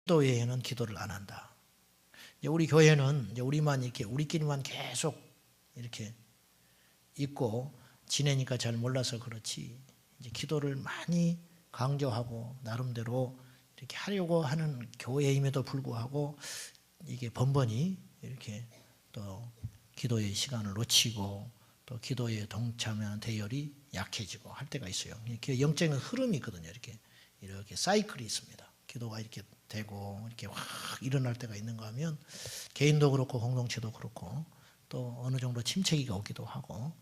기도 외에는 기도를 안 한다. 이제 우리 교회는 이제 우리만 이렇게 우리끼리만 계속 이렇게 있고 지내니까 잘 몰라서 그렇지. 이제 기도를 많이 강조하고 나름대로 이렇게 하려고 하는 교회임에도 불구하고 이게 번번이 이렇게 또 기도의 시간을 놓치고 또 기도에 동참하는 대열이 약해지고 할 때가 있어요. 이렇게 영적인 흐름이 있거든요. 이렇게 사이클이 있습니다. 기도가 이렇게 되고 이렇게 확 일어날 때가 있는가 하면 개인도 그렇고 공동체도 그렇고 또 어느 정도 침체기가 오기도 하고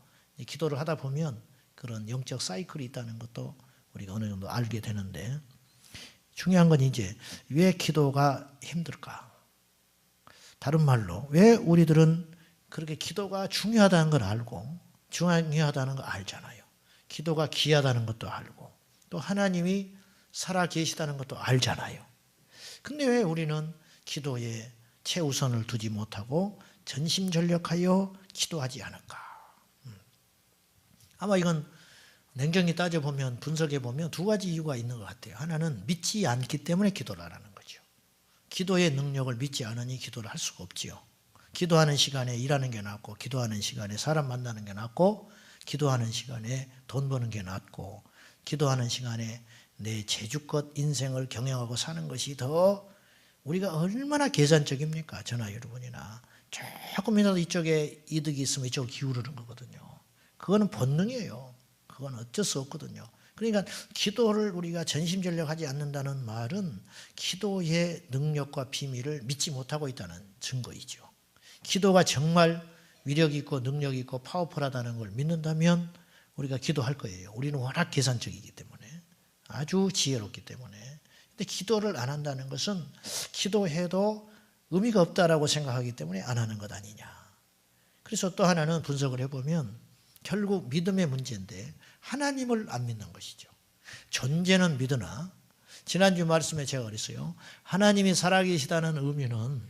기도를 하다 보면 그런 영적 사이클이 있다는 것도 우리가 어느 정도 알게 되는데 중요한 건 이제 왜 기도가 힘들까? 다른 말로 왜 우리들은 그렇게 기도가 중요하다는 걸 알고 중요하다는 걸 알잖아요. 기도가 귀하다는 것도 알고 또 하나님이 살아 계시다는 것도 알잖아요. 근데 왜 우리는 기도에 최우선을 두지 못하고 전심전력하여 기도하지 않을까? 아마 이건 냉정히 따져보면 분석해보면 두 가지 이유가 있는 것 같아요. 하나는 믿지 않기 때문에 기도를 안 하는 거죠. 기도의 능력을 믿지 않으니 기도를 할 수가 없지요. 기도하는 시간에 일하는 게 낫고 기도하는 시간에 사람 만나는 게 낫고 기도하는 시간에 돈 버는 게 낫고 기도하는 시간에 내 제주껏 인생을 경영하고 사는 것이 더 우리가 얼마나 계산적입니까? 저나 여러분이나 조금이라도 이쪽에 이득이 있으면 이쪽으로 기울이는 거거든요. 그거는 본능이에요. 그건 어쩔 수 없거든요. 그러니까 기도를 우리가 전심전력하지 않는다는 말은 기도의 능력과 비밀을 믿지 못하고 있다는 증거이죠. 기도가 정말 위력 있고 능력 있고 파워풀하다는 걸 믿는다면 우리가 기도할 거예요. 우리는 워낙 계산적이기 때문에 아주 지혜롭기 때문에. 근데 기도를 안 한다는 것은 기도해도 의미가 없다라고 생각하기 때문에 안 하는 것 아니냐. 그래서 또 하나는 분석을 해보면 결국 믿음의 문제인데 하나님을 안 믿는 것이죠. 존재는 믿으나 지난주 말씀에 제가 그랬어요. 하나님이 살아계시다는 의미는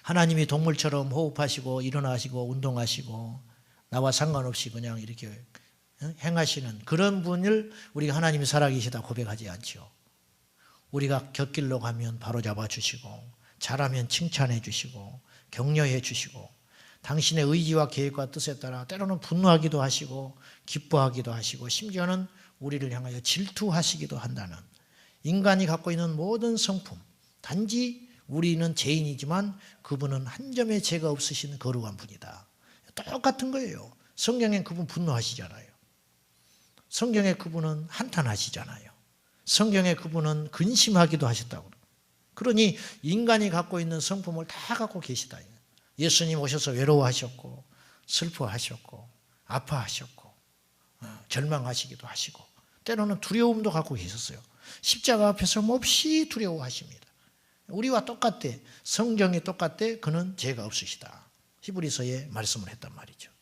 하나님이 동물처럼 호흡하시고 일어나시고 운동하시고 나와 상관없이 그냥 이렇게 행하시는 그런 분을 우리가 하나님이 살아계시다 고백하지 않죠. 우리가 곁길로 가면 바로 잡아주시고 잘하면 칭찬해 주시고 격려해 주시고 당신의 의지와 계획과 뜻에 따라 때로는 분노하기도 하시고 기뻐하기도 하시고 심지어는 우리를 향하여 질투하시기도 한다는 인간이 갖고 있는 모든 성품 단지 우리는 죄인이지만 그분은 한 점의 죄가 없으신 거룩한 분이다. 똑같은 거예요. 성경엔 그분 분노하시잖아요. 성경에 그분은 한탄하시잖아요. 성경에 그분은 근심하기도 하셨다고. 그러니 인간이 갖고 있는 성품을 다 갖고 계시다. 예수님 오셔서 외로워하셨고 슬퍼하셨고 아파하셨고 절망하시기도 하시고 때로는 두려움도 갖고 계셨어요. 십자가 앞에서 몹시 두려워하십니다. 우리와 똑같대. 성경이 똑같대. 그는 죄가 없으시다. 히브리서에 말씀을 했단 말이죠.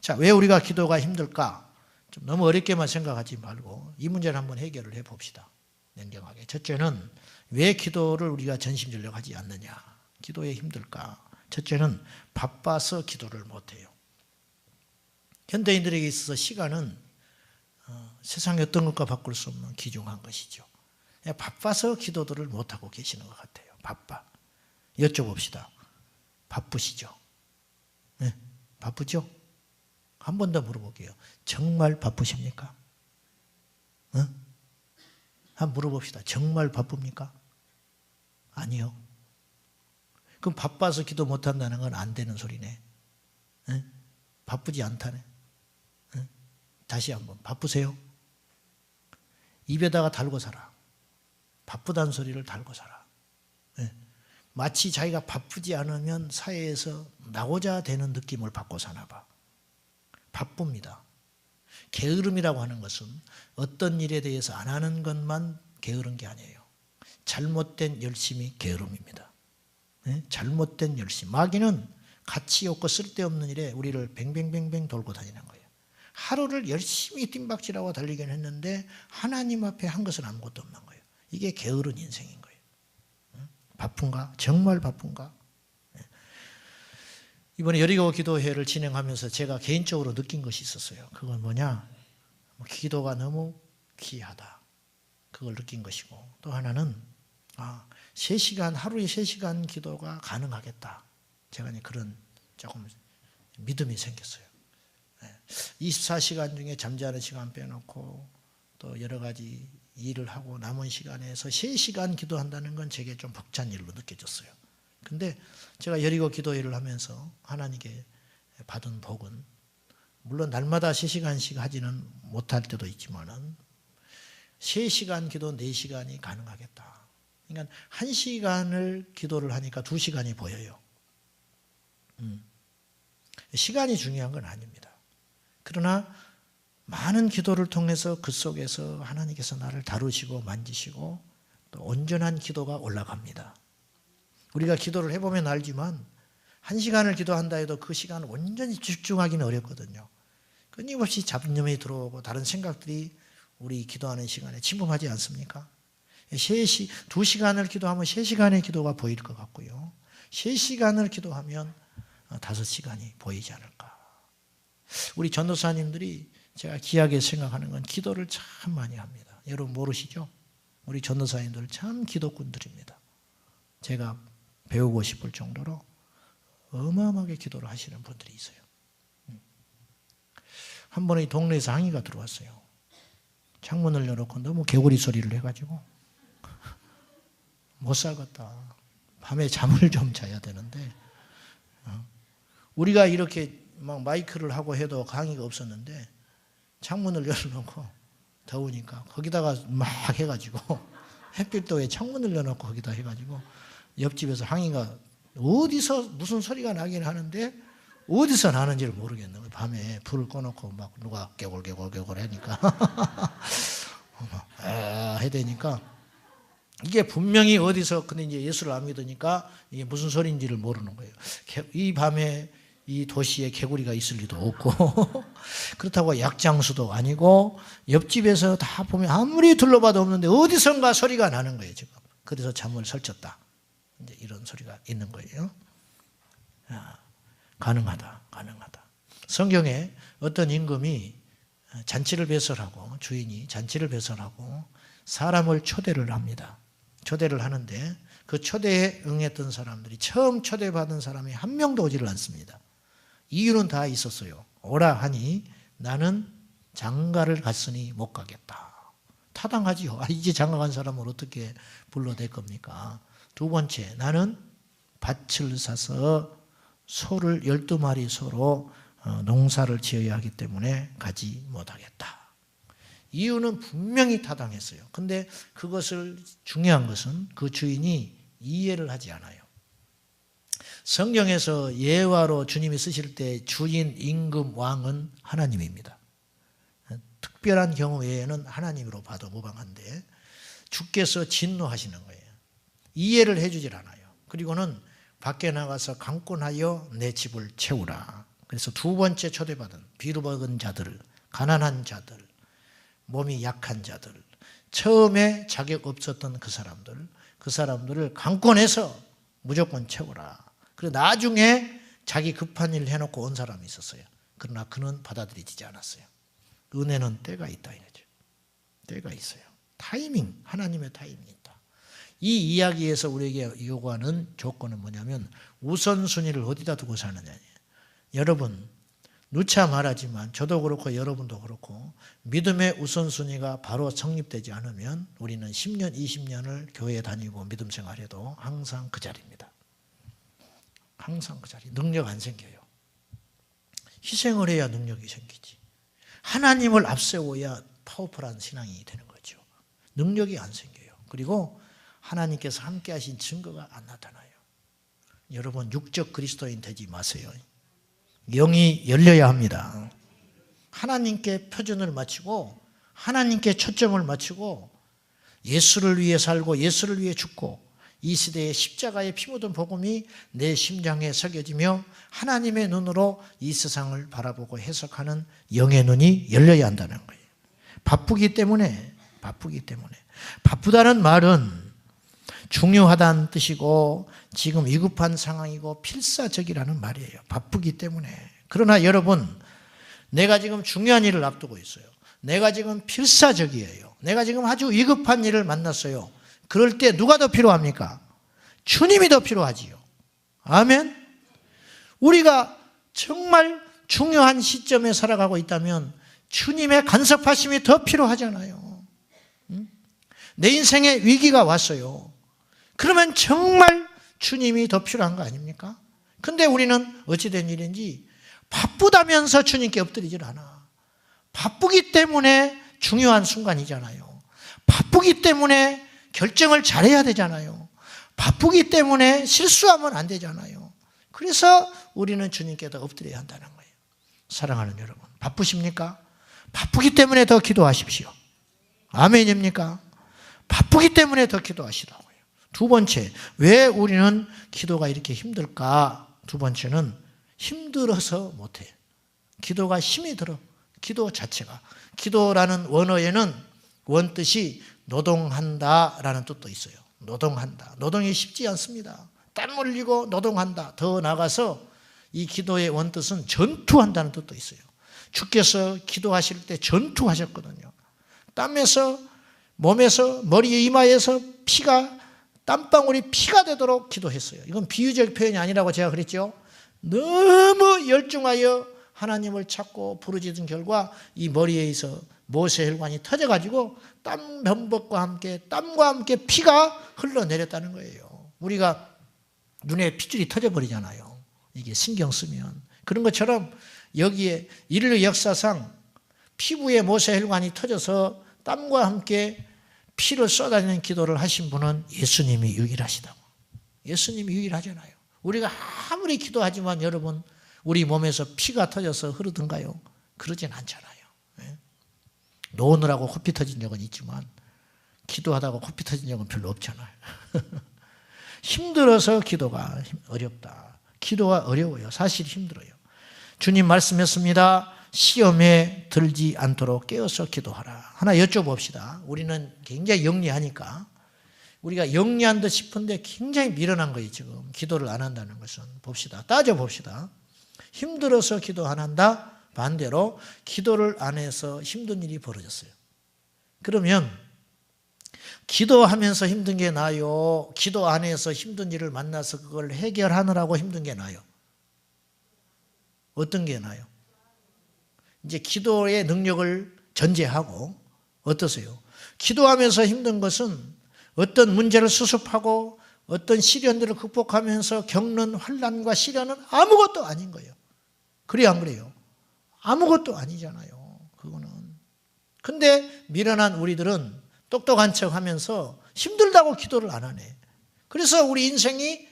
자, 왜 우리가 기도가 힘들까? 좀 너무 어렵게만 생각하지 말고 이 문제를 한번 해결을 해봅시다. 냉정하게. 첫째는 왜 기도를 우리가 전심전력하지 않느냐? 기도에 힘들까? 첫째는 바빠서 기도를 못해요. 현대인들에게 있어서 시간은 세상의 어떤 것과 바꿀 수 없는 귀중한 것이죠. 바빠서 기도들을 못하고 계시는 것 같아요. 바빠. 여쭤봅시다. 바쁘시죠? 네, 바쁘죠? 한 번 더 물어볼게요. 정말 바쁘십니까? 한번 물어봅시다. 정말 바쁩니까? 아니요. 그럼 바빠서 기도 못한다는 건 안 되는 소리네. 바쁘지 않다네. 다시 한번. 바쁘세요? 입에다가 달고 살아. 바쁘다는 소리를 달고 살아. 마치 자기가 바쁘지 않으면 사회에서 나고자 되는 느낌을 받고 사나 봐. 바쁩니다. 게으름이라고 하는 것은 어떤 일에 대해서 안 하는 것만 게으른 게 아니에요. 잘못된 열심이 게으름입니다. 잘못된 열심. 마귀는 가치 없고 쓸데없는 일에 우리를 뱅뱅뱅뱅 돌고 다니는 거예요. 하루를 열심히 뜀박질하고 달리긴 했는데 하나님 앞에 한 것은 아무것도 없는 거예요. 이게 게으른 인생인 거예요. 바쁜가? 정말 바쁜가? 이번에 여리고 기도회를 진행하면서 제가 개인적으로 느낀 것이 있었어요. 그건 뭐냐? 기도가 너무 귀하다. 그걸 느낀 것이고 또 하나는 3시간, 하루에 3시간 기도가 가능하겠다. 제가 그런 조금 믿음이 생겼어요. 24시간 중에 잠자는 시간 빼놓고 또 여러 가지 일을 하고 남은 시간에서 3시간 기도한다는 건 제게 좀 벅찬 일로 느껴졌어요. 근데 제가 여리고 기도회를 하면서 하나님께 받은 복은 물론 날마다 3시간씩 하지는 못할 때도 있지만은 3시간 기도 4시간이 가능하겠다. 그러니까 1시간을 기도를 하니까 2시간이 보여요. 시간이 중요한 건 아닙니다. 그러나 많은 기도를 통해서 그 속에서 하나님께서 나를 다루시고 만지시고 또 온전한 기도가 올라갑니다. 우리가 기도를 해보면 알지만 1시간을 기도한다 해도 그 시간을 온전히 집중하기는 어렵거든요. 끊임없이 잡념이 들어오고 다른 생각들이 우리 기도하는 시간에 침범하지 않습니까? 2시간을 기도하면 3시간의 기도가 보일 것 같고요. 3시간을 기도하면 5시간이 보이지 않을까. 우리 전도사님들이 제가 귀하게 생각하는 건 기도를 참 많이 합니다. 여러분 모르시죠? 우리 전도사님들 참 기도꾼들입니다. 제가 배우고 싶을 정도로 어마어마하게 기도를 하시는 분들이 있어요. 한 번에 동네에서 항의가 들어왔어요. 창문을 열어놓고 너무 개구리 소리를 해가지고 못 살겠다. 밤에 잠을 좀 자야 되는데 우리가 이렇게 막 마이크를 하고 해도 강의가 없었는데 창문을 열어놓고 더우니까 거기다가 막 해가지고 햇빛도 왜 창문을 열어놓고 거기다 해가지고 옆집에서 항의가 어디서 무슨 소리가 나긴 하는데 어디서 나는지를 모르겠는 거예요. 밤에 불을 꺼놓고 막 누가 개골개골개골 하니까 해야 되니까 이게 분명히 어디서 근데 이제 예수를 안 믿으니까 이게 무슨 소리인지를 모르는 거예요. 이 밤에 이 도시에 개구리가 있을 리도 없고 그렇다고 약장수도 아니고 옆집에서 다 보면 아무리 둘러봐도 없는데 어디선가 소리가 나는 거예요 지금. 그래서 잠을 설쳤다. 이제 이런 소리가 있는 거예요. 가능하다. 성경에 어떤 임금이 잔치를 배설하고 주인이 잔치를 배설하고 사람을 초대를 합니다. 초대를 하는데 그 초대에 응했던 사람들이 처음 초대받은 사람이 한 명도 오지를 않습니다. 이유는 다 있었어요. 오라 하니 나는 장가를 갔으니 못 가겠다. 타당하지요. 이제 장가 간 사람을 어떻게 불러댈 겁니까? 두 번째, 나는 밭을 사서 소를 12마리 소로 농사를 지어야 하기 때문에 가지 못하겠다. 이유는 분명히 타당했어요. 근데 그것을 중요한 것은 그 주인이 이해를 하지 않아요. 성경에서 예화로 주님이 쓰실 때 주인, 임금, 왕은 하나님입니다. 특별한 경우 외에는 하나님으로 봐도 무방한데 주께서 진노하시는 거예요. 이해를 해주질 않아요. 그리고는 밖에 나가서 강권하여 내 집을 채우라. 그래서 두 번째 초대받은 비루박은 자들, 가난한 자들, 몸이 약한 자들, 처음에 자격 없었던 그 사람들을 강권해서 무조건 채우라. 그리고 나중에 자기 급한 일을 해놓고 온 사람이 있었어요. 그러나 그는 받아들이지 않았어요. 은혜는 때가 있다 이거죠. 때가 있어요. 타이밍, 하나님의 타이밍이 있다. 이 이야기에서 우리에게 요구하는 조건은 뭐냐면 우선순위를 어디다 두고 사느냐예요. 여러분 누차 말하지만 저도 그렇고 여러분도 그렇고 믿음의 우선순위가 바로 성립되지 않으면 우리는 10년, 20년을 교회에 다니고 믿음 생활해도 항상 그 자리입니다. 항상 그 자리. 능력 안 생겨요. 희생을 해야 능력이 생기지. 하나님을 앞세워야 파워풀한 신앙이 되는 거죠. 능력이 안 생겨요. 그리고 하나님께서 함께 하신 증거가 안 나타나요. 여러분 육적 그리스도인 되지 마세요. 영이 열려야 합니다. 하나님께 표준을 맞추고 하나님께 초점을 맞추고 예수를 위해 살고 예수를 위해 죽고 이 시대의 십자가의 피 묻은 복음이 내 심장에 새겨지며 하나님의 눈으로 이 세상을 바라보고 해석하는 영의 눈이 열려야 한다는 거예요. 바쁘기 때문에 바쁘다는 말은 중요하다는 뜻이고 지금 위급한 상황이고 필사적이라는 말이에요. 바쁘기 때문에. 그러나 여러분 내가 지금 중요한 일을 앞두고 있어요. 내가 지금 필사적이에요. 내가 지금 아주 위급한 일을 만났어요. 그럴 때 누가 더 필요합니까? 주님이 더 필요하지요. 아멘. 우리가 정말 중요한 시점에 살아가고 있다면 주님의 간섭하심이 더 필요하잖아요. 내 인생에 위기가 왔어요. 그러면 정말 주님이 더 필요한 거 아닙니까? 근데 우리는 어찌된 일인지 바쁘다면서 주님께 엎드리질 않아. 바쁘기 때문에 중요한 순간이잖아요. 바쁘기 때문에 결정을 잘해야 되잖아요. 바쁘기 때문에 실수하면 안 되잖아요. 그래서 우리는 주님께 더 엎드려야 한다는 거예요. 사랑하는 여러분, 바쁘십니까? 바쁘기 때문에 더 기도하십시오. 아멘입니까? 바쁘기 때문에 더 기도하시라고요. 두 번째, 왜 우리는 기도가 이렇게 힘들까? 두 번째는 힘들어서 못해. 기도가 힘이 들어. 기도 자체가. 기도라는 원어에는 원뜻이 노동한다라는 뜻도 있어요. 노동한다. 노동이 쉽지 않습니다. 땀 흘리고 노동한다. 더 나아가서 이 기도의 원뜻은 전투한다는 뜻도 있어요. 주께서 기도하실 때 전투하셨거든요. 땀에서, 몸에서, 머리에 이마에서 피가, 땀방울이 피가 되도록 기도했어요. 이건 비유적 표현이 아니라고 제가 그랬죠. 너무 열중하여 하나님을 찾고 부르짖은 결과 이 머리에서 모세혈관이 터져가지고 땀 범벅과 함께, 땀과 함께 피가 흘러내렸다는 거예요. 우리가 눈에 핏줄이 터져버리잖아요. 이게 신경 쓰면. 그런 것처럼 여기에 인류 역사상 피부에 모세혈관이 터져서 땀과 함께 피를 쏟아내는 기도를 하신 분은 예수님이 유일하시다고. 예수님이 유일하잖아요. 우리가 아무리 기도하지만 여러분, 우리 몸에서 피가 터져서 흐르던가요? 그러진 않잖아요. 노느라고 코피 터진 적은 있지만 기도하다가 코피 터진 적은 별로 없잖아요. 힘들어서 기도가 어렵다. 기도가 어려워요. 사실 힘들어요. 주님 말씀했습니다. 시험에 들지 않도록 깨어서 기도하라. 하나 여쭤봅시다. 우리는 굉장히 영리하니까 우리가 영리한 듯 싶은데 굉장히 미련한 거예요. 지금 기도를 안 한다는 것은. 봅시다. 따져봅시다. 힘들어서 기도 안 한다. 반대로 기도를 안 해서 힘든 일이 벌어졌어요. 그러면 기도하면서 힘든 게 나아요? 기도 안 해서 힘든 일을 만나서 그걸 해결하느라고 힘든 게 나아요? 어떤 게 나아요? 이제 기도의 능력을 전제하고 어떠세요? 기도하면서 힘든 것은 어떤 문제를 수습하고 어떤 시련들을 극복하면서 겪는 환난과 시련은 아무것도 아닌 거예요. 그래요, 안 그래요? 아무것도 아니잖아요. 그거는. 근데 미련한 우리들은 똑똑한 척 하면서 힘들다고 기도를 안 하네. 그래서 우리 인생이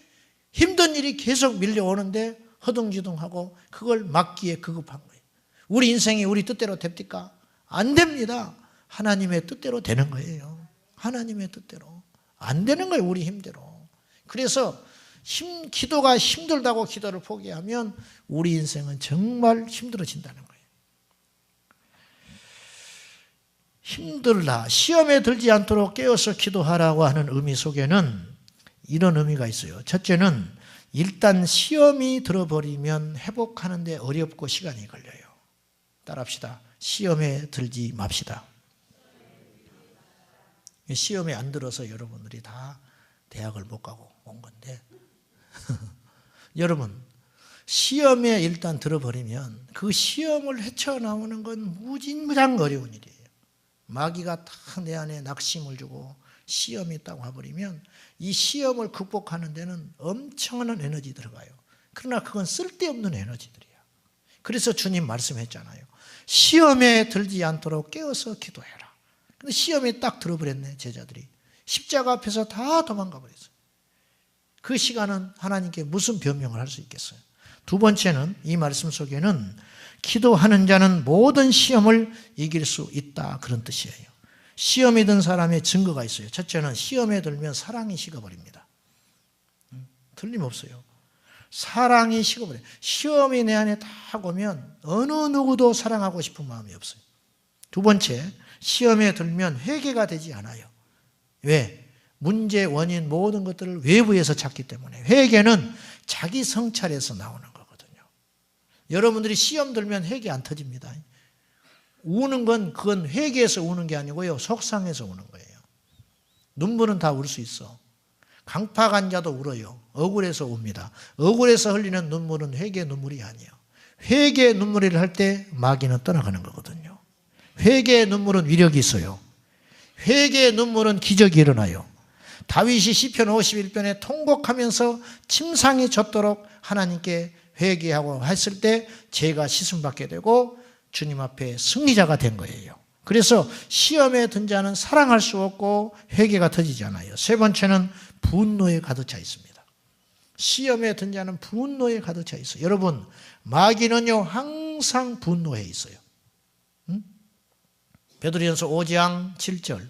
힘든 일이 계속 밀려오는데 허둥지둥하고 그걸 막기에 급급한 거예요. 우리 인생이 우리 뜻대로 됩니까? 안 됩니다. 하나님의 뜻대로 되는 거예요. 하나님의 뜻대로. 안 되는 거예요. 우리 힘대로. 그래서 기도가 힘들다고 기도를 포기하면 우리 인생은 정말 힘들어진다는 거예요. 힘들다, 시험에 들지 않도록 깨어서 기도하라고 하는 의미 속에는 이런 의미가 있어요. 첫째는 일단 시험이 들어버리면 회복하는 데 어렵고 시간이 걸려요. 따라합시다. 시험에 들지 맙시다. 시험에 안 들어서 여러분들이 다 대학을 못 가고 온 건데 여러분, 시험에 일단 들어버리면 그 시험을 헤쳐나오는 건 무진장 어려운 일이에요. 마귀가 다 내 안에 낙심을 주고 시험이 딱 와버리면 이 시험을 극복하는 데는 엄청난 에너지 들어가요. 그러나 그건 쓸데없는 에너지들이야. 그래서 주님 말씀했잖아요. 시험에 들지 않도록 깨어서 기도해라. 근데 시험에 딱 들어버렸네, 제자들이. 십자가 앞에서 다 도망가 버렸어요. 그 시간은 하나님께 무슨 변명을 할 수 있겠어요? 두 번째는 이 말씀 속에는 기도하는 자는 모든 시험을 이길 수 있다, 그런 뜻이에요. 시험에 든 사람의 증거가 있어요. 첫째는 시험에 들면 사랑이 식어버립니다. 틀림없어요. 사랑이 식어버려요. 시험이 내 안에 딱 오면 어느 누구도 사랑하고 싶은 마음이 없어요. 두 번째, 시험에 들면 회개가 되지 않아요. 왜? 문제, 원인 모든 것들을 외부에서 찾기 때문에. 회개는 자기 성찰에서 나오는 거거든요. 여러분들이 시험 들면 회개 안 터집니다. 우는 건 그건 회개에서 우는 게 아니고요, 속상해서 우는 거예요. 눈물은 다 울 수 있어. 강팍한 자도 울어요. 억울해서 웁니다. 억울해서 흘리는 눈물은 회개의 눈물이 아니에요. 회개의 눈물을 할 때 마귀는 떠나가는 거거든요. 회개의 눈물은 위력이 있어요. 회개의 눈물은 기적이 일어나요. 다윗이 시편 51편에 통곡하면서 침상에 젖도록 하나님께 회개하고 했을 때 죄가 씻음받게 되고 주님 앞에 승리자가 된 거예요. 그래서 시험에 든 자는 사랑할 수 없고 회개가 터지지 않아요. 세 번째는 분노에 가득 차 있습니다. 시험에 든 자는 분노에 가득 차 있어요. 여러분, 마귀는요 항상 분노해 있어요. 베드로전서 5장 7절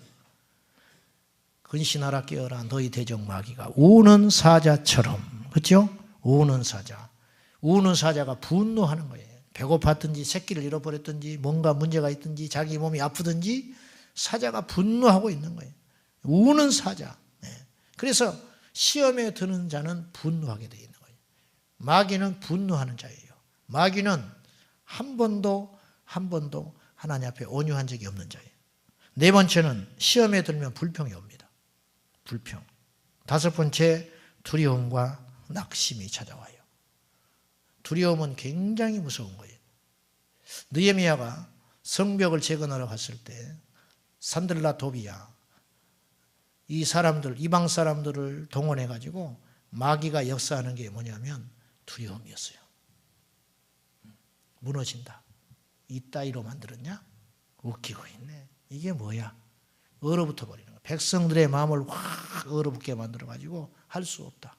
근신하라 깨어라 너희 대적 마귀가 우는 사자처럼, 그렇죠? 우는 사자. 우는 사자가 분노하는 거예요. 배고팠든지 새끼를 잃어버렸든지 뭔가 문제가 있든지 자기 몸이 아프든지 사자가 분노하고 있는 거예요. 우는 사자. 그래서 시험에 드는 자는 분노하게 되어 있는 거예요. 마귀는 분노하는 자예요. 마귀는 한 번도 하나님 앞에 온유한 적이 없는 자예요. 네 번째는 시험에 들면 불평이 옵니다. 불평. 다섯 번째, 두려움과 낙심이 찾아와요. 두려움은 굉장히 무서운 거예요. 느헤미야가 성벽을 재건하러 갔을 때 산들라 도비야 이 사람들, 이방 사람들을 동원해 가지고 마귀가 역사하는 게 뭐냐면 두려움이었어요. 무너진다. 이따위로 만들었냐? 웃기고 있네. 이게 뭐야? 얼어붙어 버리는 거야. 백성들의 마음을 확 얼어붙게 만들어 가지고 할 수 없다.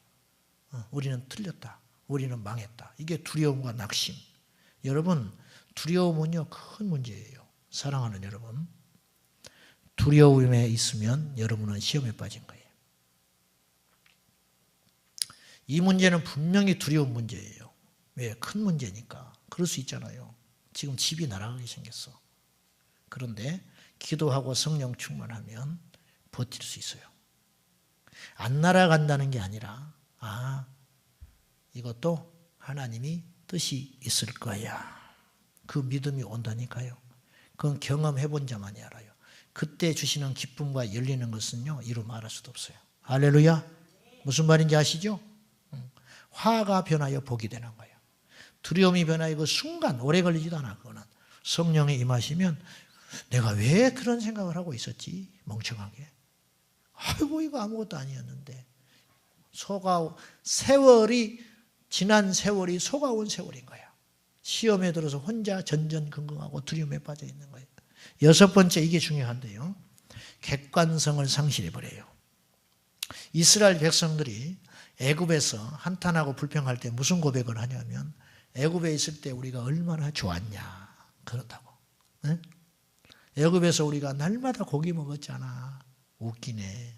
우리는 틀렸다. 우리는 망했다. 이게 두려움과 낙심. 여러분, 두려움은요 큰 문제예요. 사랑하는 여러분, 두려움에 있으면 여러분은 시험에 빠진 거예요. 이 문제는 분명히 두려운 문제예요. 왜? 큰 문제니까. 그럴 수 있잖아요. 지금 집이 날아가게 생겼어. 그런데 기도하고 성령 충만하면 버틸 수 있어요. 안 날아간다는 게 아니라 이것도 하나님이 뜻이 있을 거야. 그 믿음이 온다니까요. 그건 경험해 본 자만이 알아요. 그때 주시는 기쁨과 열리는 것은요 이루 말할 수도 없어요. 할렐루야. 무슨 말인지 아시죠? 화가 변하여 복이 되는 거예요. 두려움이 변하여 그 순간 오래 걸리지도 않아. 그거는 성령이 임하시면 내가 왜 그런 생각을 하고 있었지? 멍청하게. 아이고 이거 아무것도 아니었는데. 지난 세월이 속아온 세월인 거야. 시험에 들어서 혼자 전전긍긍하고 두려움에 빠져 있는 거예요. 여섯 번째, 이게 중요한데요. 객관성을 상실해버려요. 이스라엘 백성들이 애굽에서 한탄하고 불평할 때 무슨 고백을 하냐면 애굽에 있을 때 우리가 얼마나 좋았냐 그렇다고. 네? 애굽에서 우리가 날마다 고기 먹었잖아. 웃기네.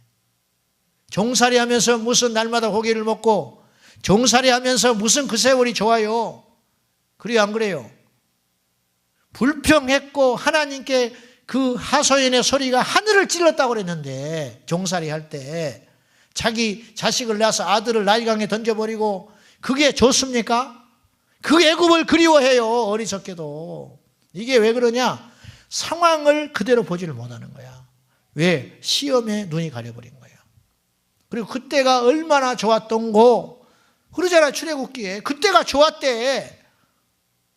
종살이 하면서 무슨 날마다 고기를 먹고 종살이 하면서 무슨 그 세월이 좋아요. 그래요 안 그래요? 불평했고 하나님께 그 하소연의 소리가 하늘을 찔렀다고 그랬는데 종살이 할 때 자기 자식을 낳아서 아들을 나일강에 던져버리고 그게 좋습니까? 그 애굽을 그리워해요. 어리석게도. 이게 왜 그러냐? 상황을 그대로 보지를 못하는 거야. 왜? 시험에 눈이 가려버린 거야. 그리고 그때가 얼마나 좋았던고 그러잖아. 출애굽기에 그때가 좋았대.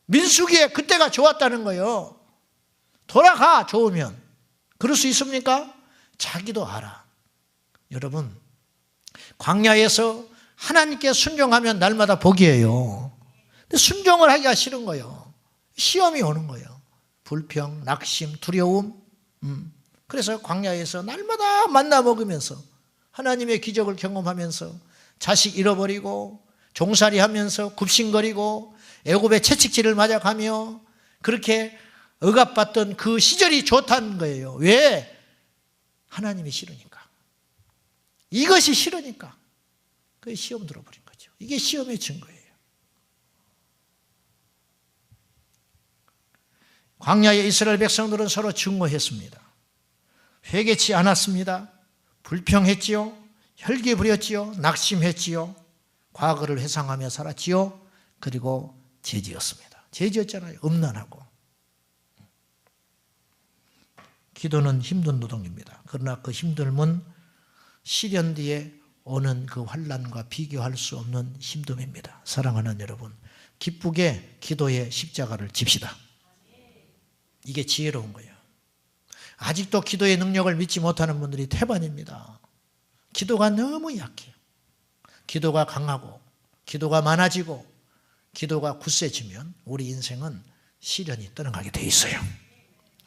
민수기에 그때가 좋았다는 거예요. 돌아가 좋으면. 그럴 수 있습니까? 자기도 알아. 여러분, 광야에서 하나님께 순종하면 날마다 복이에요. 근데 순종을 하기가 싫은 거예요. 시험이 오는 거예요. 불평, 낙심, 두려움. 그래서 광야에서 날마다 만나 먹으면서 하나님의 기적을 경험하면서 자식 잃어버리고 종살이 하면서 굽신거리고 애굽의 채찍질을 맞아가며 그렇게 억압받던 그 시절이 좋다는 거예요. 왜? 하나님이 싫으니까. 이것이 싫으니까. 그게 시험 들어버린 거죠. 이게 시험의 증거예요. 광야의 이스라엘 백성들은 서로 증오했습니다. 회개치 않았습니다. 불평했지요. 혈기 부렸지요. 낙심했지요. 과거를 회상하며 살았지요. 그리고 죄지었습니다. 죄지었잖아요. 음란하고. 기도는 힘든 노동입니다. 그러나 그 힘듦은 시련 뒤에 오는 그 환난과 비교할 수 없는 힘듦입니다. 사랑하는 여러분, 기쁘게 기도의 십자가를 집시다. 이게 지혜로운 거예요. 아직도 기도의 능력을 믿지 못하는 분들이 태반입니다. 기도가 너무 약해요. 기도가 강하고 기도가 많아지고 기도가 굳세지면 우리 인생은 시련이 떠나가게 돼 있어요.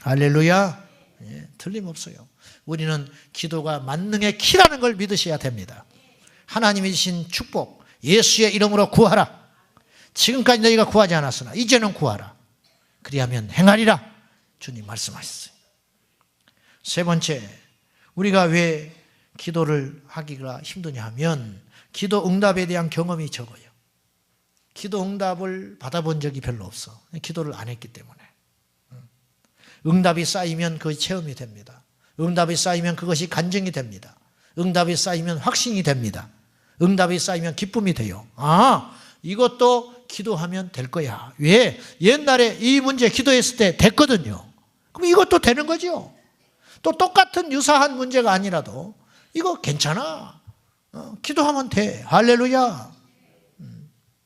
할렐루야. 예, 틀림없어요. 우리는 기도가 만능의 키라는 걸 믿으셔야 됩니다. 하나님이 주신 축복, 예수의 이름으로 구하라. 지금까지 너희가 구하지 않았으나 이제는 구하라. 그리하면 행하리라. 주님 말씀하셨어요. 세 번째, 우리가 왜 기도를 하기가 힘드냐 하면 기도 응답에 대한 경험이 적어요. 기도 응답을 받아본 적이 별로 없어. 기도를 안 했기 때문에. 응답이 쌓이면 그것이 체험이 됩니다. 응답이 쌓이면 그것이 간증이 됩니다. 응답이 쌓이면 확신이 됩니다. 응답이 쌓이면 기쁨이 돼요. 아, 이것도 기도하면 될 거야. 왜? 옛날에 이 문제 기도했을 때 됐거든요. 그럼 이것도 되는 거죠. 또 똑같은 유사한 문제가 아니라도 이거 괜찮아. 기도하면 돼. 할렐루야.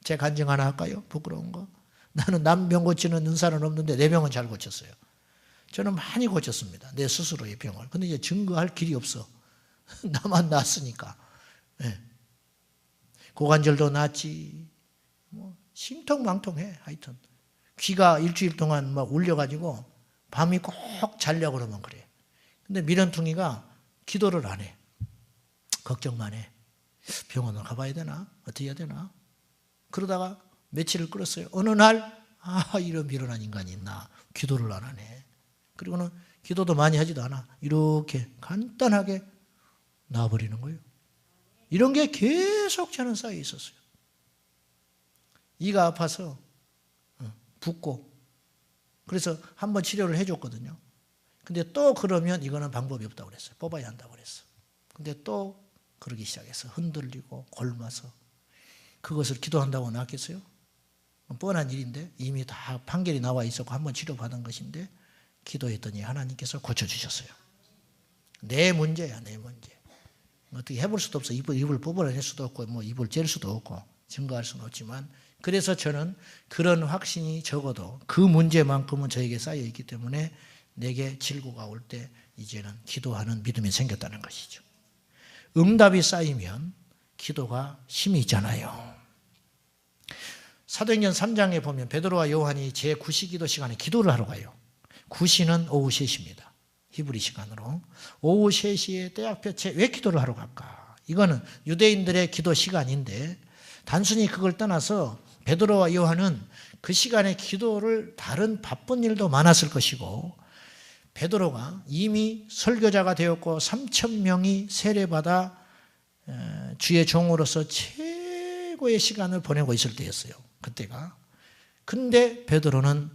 제 간증 하나 할까요? 부끄러운 거. 나는 남 병 고치는 은사는 없는데 내 병은 잘 고쳤어요. 저는 많이 고쳤습니다. 내 스스로의 병을. 근데 이제 증거할 길이 없어. 나만 낫으니까. 네. 고관절도 낫지. 뭐 신통망통해. 하여튼 귀가 일주일 동안 막 울려가지고 밤이 꼭 자려고 그러면 그래. 근데 미련퉁이가 기도를 안 해. 걱정만 해. 병원을 가봐야 되나? 어떻게 해야 되나? 그러다가 며칠을 끌었어요. 어느 날 이런 미련한 인간이 있나? 기도를 안 하네. 그리고는 기도도 많이 하지도 않아. 이렇게 간단하게 나와버리는 거예요. 이런 게 계속 저는 쌓여 있었어요. 이가 아파서 붓고 그래서 한번 치료를 해줬거든요. 근데 또 그러면 이거는 방법이 없다고 그랬어요. 뽑아야 한다고 그랬어. 근데 또 그러기 시작했어. 흔들리고 골마서. 그것을 기도한다고 낫겠어요? 뻔한 일인데 이미 다 판결이 나와 있었고 한번 치료받은 것인데 기도했더니 하나님께서 고쳐주셨어요. 내 문제야, 내 문제. 어떻게 해볼 수도 없어. 입을 뽑아낼 수도 없고 뭐 입을 잴 수도 없고 증거할 수는 없지만 그래서 저는 그런 확신이 적어도 그 문제만큼은 저에게 쌓여 있기 때문에 내게 질고가 올 때 이제는 기도하는 믿음이 생겼다는 것이죠. 응답이 쌓이면 기도가 힘이 있잖아요. 사도행전 3장에 보면 베드로와 요한이 제9시기도 시간에 기도를 하러 가요. 9시는 오후 3시입니다. 히브리 시간으로. 오후 3시에 때약볕에 왜 기도를 하러 갈까? 이거는 유대인들의 기도 시간인데 단순히 그걸 떠나서 베드로와 요한은 그 시간에 기도를 다른 바쁜 일도 많았을 것이고 베드로가 이미 설교자가 되었고 3,000명이 세례받아 주의 종으로서 최고의 시간을 보내고 있을 때였어요. 그때가. 근데 베드로는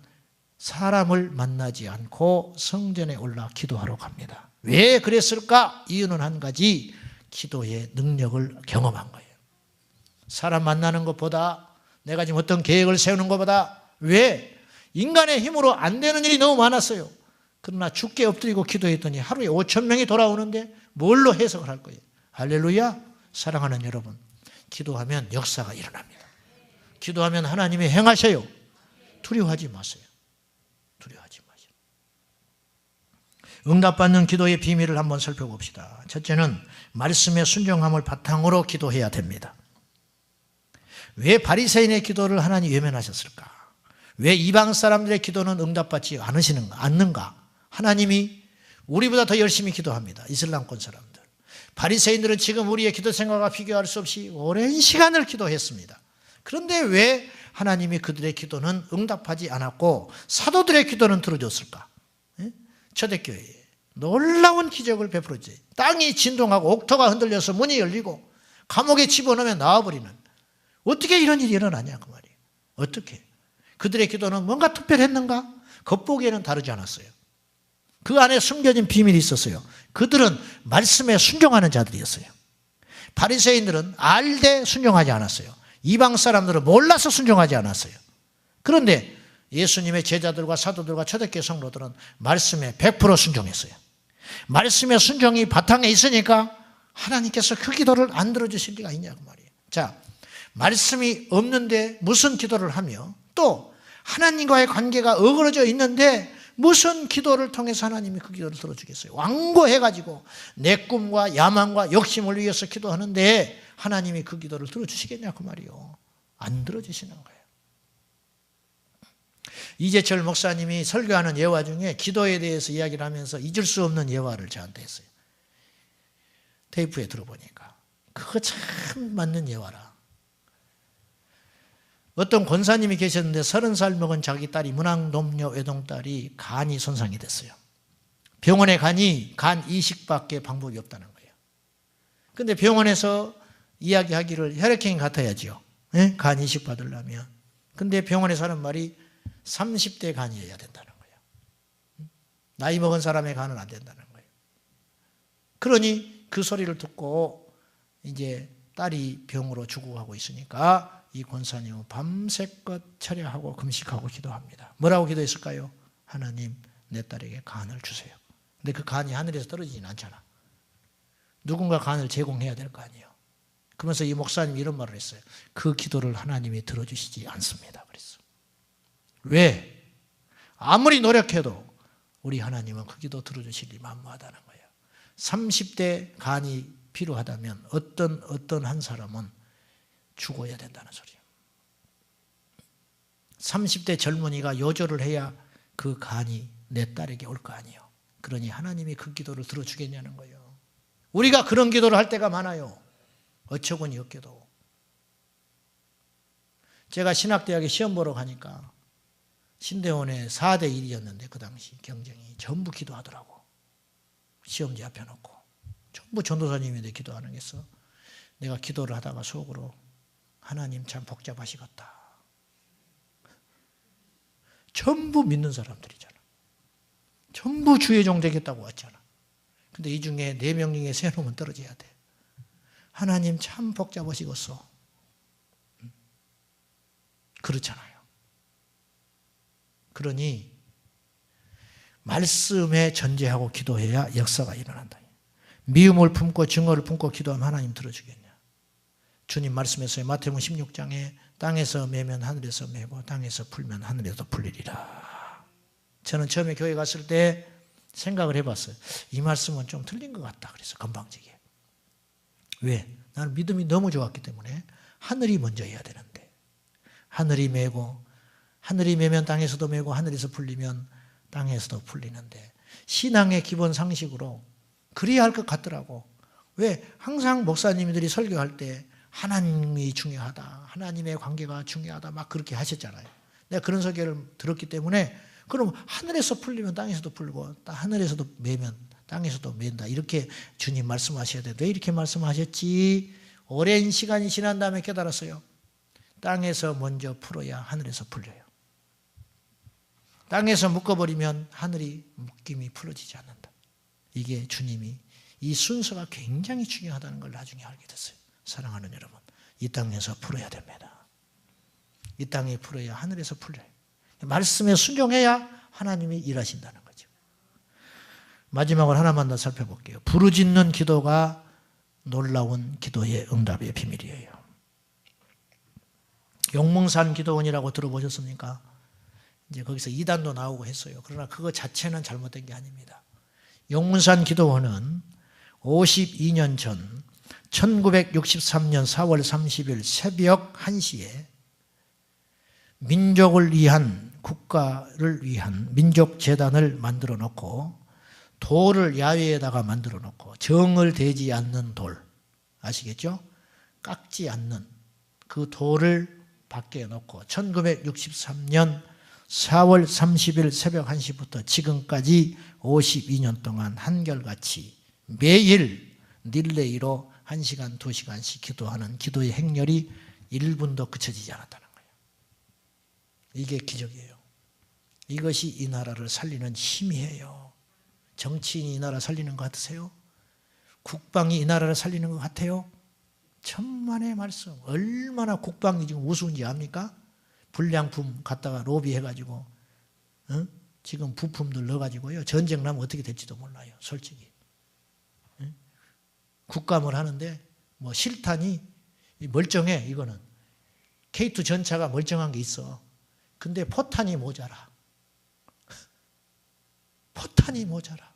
사람을 만나지 않고 성전에 올라 기도하러 갑니다. 왜 그랬을까? 이유는 한 가지, 기도의 능력을 경험한 거예요. 사람 만나는 것보다 내가 지금 어떤 계획을 세우는 것보다 왜? 인간의 힘으로 안 되는 일이 너무 많았어요. 그러나 죽게 엎드리고 기도했더니 하루에 5,000명이 돌아오는데 뭘로 해석을 할 거예요? 할렐루야. 사랑하는 여러분, 기도하면 역사가 일어납니다. 기도하면 하나님이 행하셔요. 두려워하지 마세요. 두려워하지 마세요. 응답받는 기도의 비밀을 한번 살펴봅시다. 첫째는 말씀의 순종함을 바탕으로 기도해야 됩니다. 왜 바리새인의 기도를 하나님 외면하셨을까? 왜 이방 사람들의 기도는 응답받지 않는가? 하나님이 우리보다 더 열심히 기도합니다. 이슬람권 사람들. 바리새인들은 지금 우리의 기도 생활과 비교할 수 없이 오랜 시간을 기도했습니다. 그런데 왜 하나님이 그들의 기도는 응답하지 않았고 사도들의 기도는 들어줬을까? 초대교회에 놀라운 기적을 베풀었지. 땅이 진동하고 옥토가 흔들려서 문이 열리고 감옥에 집어넣으면 나와버리는. 어떻게 이런 일이 일어나냐 그 말이에요. 어떻게? 그들의 기도는 뭔가 특별했는가? 겉보기에는 다르지 않았어요. 그 안에 숨겨진 비밀이 있었어요. 그들은 말씀에 순종하는 자들이었어요. 바리새인들은 알되 순종하지 않았어요. 이방 사람들은 몰라서 순종하지 않았어요. 그런데 예수님의 제자들과 사도들과 초대교회 성도들은 말씀에 100% 순종했어요. 말씀의 순종이 바탕에 있으니까 하나님께서 그 기도를 안 들어주실 리가 있냐고 말이에요. 자, 말씀이 없는데 무슨 기도를 하며 또 하나님과의 관계가 어그러져 있는데 무슨 기도를 통해서 하나님이 그 기도를 들어주겠어요? 완고해가지고 내 꿈과 야망과 욕심을 위해서 기도하는데 하나님이 그 기도를 들어주시겠냐고 말이에요. 안 들어주시는 거예요. 이재철 목사님이 설교하는 예화 중에 기도에 대해서 이야기를 하면서 잊을 수 없는 예화를 저한테 했어요. 테이프에 들어보니까 그거 참 맞는 예화라. 어떤 권사님이 계셨는데 30살 먹은 자기 딸이 문학놈녀 외동딸이 간이 손상이 됐어요. 병원에 가니 간 이식밖에 방법이 없다는 거예요. 근데 병원에서 이야기하기를 혈액형이 같아야죠. 네? 간 이식 받으려면. 근데 병원에서 하는 말이 30대 간이어야 된다는 거예요. 나이 먹은 사람의 간은 안 된다는 거예요. 그러니 그 소리를 듣고 이제 딸이 병으로 죽어가고 있으니까 이 권사님은 밤새껏 철야하고 금식하고 기도합니다. 뭐라고 기도했을까요? 하나님, 내 딸에게 간을 주세요. 근데 그 간이 하늘에서 떨어지진 않잖아. 누군가 간을 제공해야 될 거 아니에요. 그러면서 이 목사님이 이런 말을 했어요. 그 기도를 하나님이 들어주시지 않습니다. 그랬어. 왜? 아무리 노력해도 우리 하나님은 그 기도 들어주시리 만무하다는 거예요. 30대 간이 필요하다면 어떤 한 사람은 죽어야 된다는 소리예요. 30대 젊은이가 요절을 해야 그 간이 내 딸에게 올 거 아니에요. 그러니 하나님이 그 기도를 들어주겠냐는 거예요. 우리가 그런 기도를 할 때가 많아요. 어처구니 없게도. 제가 신학대학에 시험 보러 가니까 신대원에 4대 1이었는데 그 당시 경쟁이 전부 기도하더라고. 시험지 앞에 놓고. 전부 전도사님인데 기도하는 게 있어. 내가 기도를 하다가 속으로 하나님 참 복잡하시겠다. 전부 믿는 사람들이잖아. 전부 주의 종 되겠다고 왔잖아. 근데 이 중에 4명 중에 3놈은 떨어져야 돼. 하나님 참 복잡하시겠어. 그렇잖아요. 그러니 말씀에 전제하고 기도해야 역사가 일어난다. 미움을 품고 증오를 품고 기도하면 하나님 들어주겠냐. 주님 말씀에서요. 마태복음 16장에 땅에서 매면 하늘에서 매고 땅에서 풀면 하늘에서 풀리리라. 저는 처음에 교회 갔을 때 생각을 해봤어요. 이 말씀은 좀 틀린 것 같다. 그래서 건방지게. 왜? 나는 믿음이 너무 좋았기 때문에 하늘이 먼저 해야 되는데 하늘이 매고 하늘이 매면 땅에서도 매고 하늘에서 풀리면 땅에서도 풀리는데 신앙의 기본 상식으로 그래야 할 것 같더라고. 왜? 항상 목사님들이 설교할 때 하나님이 중요하다. 하나님의 관계가 중요하다. 막 그렇게 하셨잖아요. 내가 그런 설교를 들었기 때문에 그럼 하늘에서 풀리면 땅에서도 풀고 하늘에서도 매면 땅에서도 맨다. 이렇게 주님 말씀하셔야 돼. 왜 이렇게 말씀하셨지? 오랜 시간이 지난 다음에 깨달았어요. 땅에서 먼저 풀어야 하늘에서 풀려요. 땅에서 묶어버리면 하늘이 묶임이 풀어지지 않는다. 이게 주님이 이 순서가 굉장히 중요하다는 걸 나중에 알게 됐어요. 사랑하는 여러분, 이 땅에서 풀어야 됩니다. 이 땅에 풀어야 하늘에서 풀려요. 말씀에 순종해야 하나님이 일하신다는 거죠. 마지막으로 하나만 더 살펴볼게요. 부르짖는 기도가 놀라운 기도의 응답의 비밀이에요. 용문산 기도원이라고 들어보셨습니까? 이제 거기서 이단도 나오고 했어요. 그러나 그거 자체는 잘못된 게 아닙니다. 용문산 기도원은 52년 전 1963년 4월 30일 새벽 1시에 민족을 위한 국가를 위한 민족재단을 만들어 놓고 돌을 야외에다가 만들어 놓고 정을 대지 않는 돌 아시겠죠? 깎지 않는 그 돌을 밖에 놓고 1963년 4월 30일 새벽 1시부터 지금까지 52년 동안 한결같이 매일 릴레이로 1시간, 2시간씩 기도하는 기도의 행렬이 1분도 그쳐지지 않았다는 거예요. 이게 기적이에요. 이것이 이 나라를 살리는 힘이에요. 정치인이 이 나라 살리는 것 같으세요? 국방이 이 나라를 살리는 것 같아요? 천만의 말씀. 얼마나 국방이 지금 우스운지 압니까? 불량품 갖다가 로비해가지고 지금 부품들 넣어가지고요. 전쟁 나면 어떻게 될지도 몰라요. 솔직히. 국감을 하는데 뭐 실탄이 멀쩡해. 이거는 K2 전차가 멀쩡한 게 있어. 근데 포탄이 모자라. 포탄이 모자라.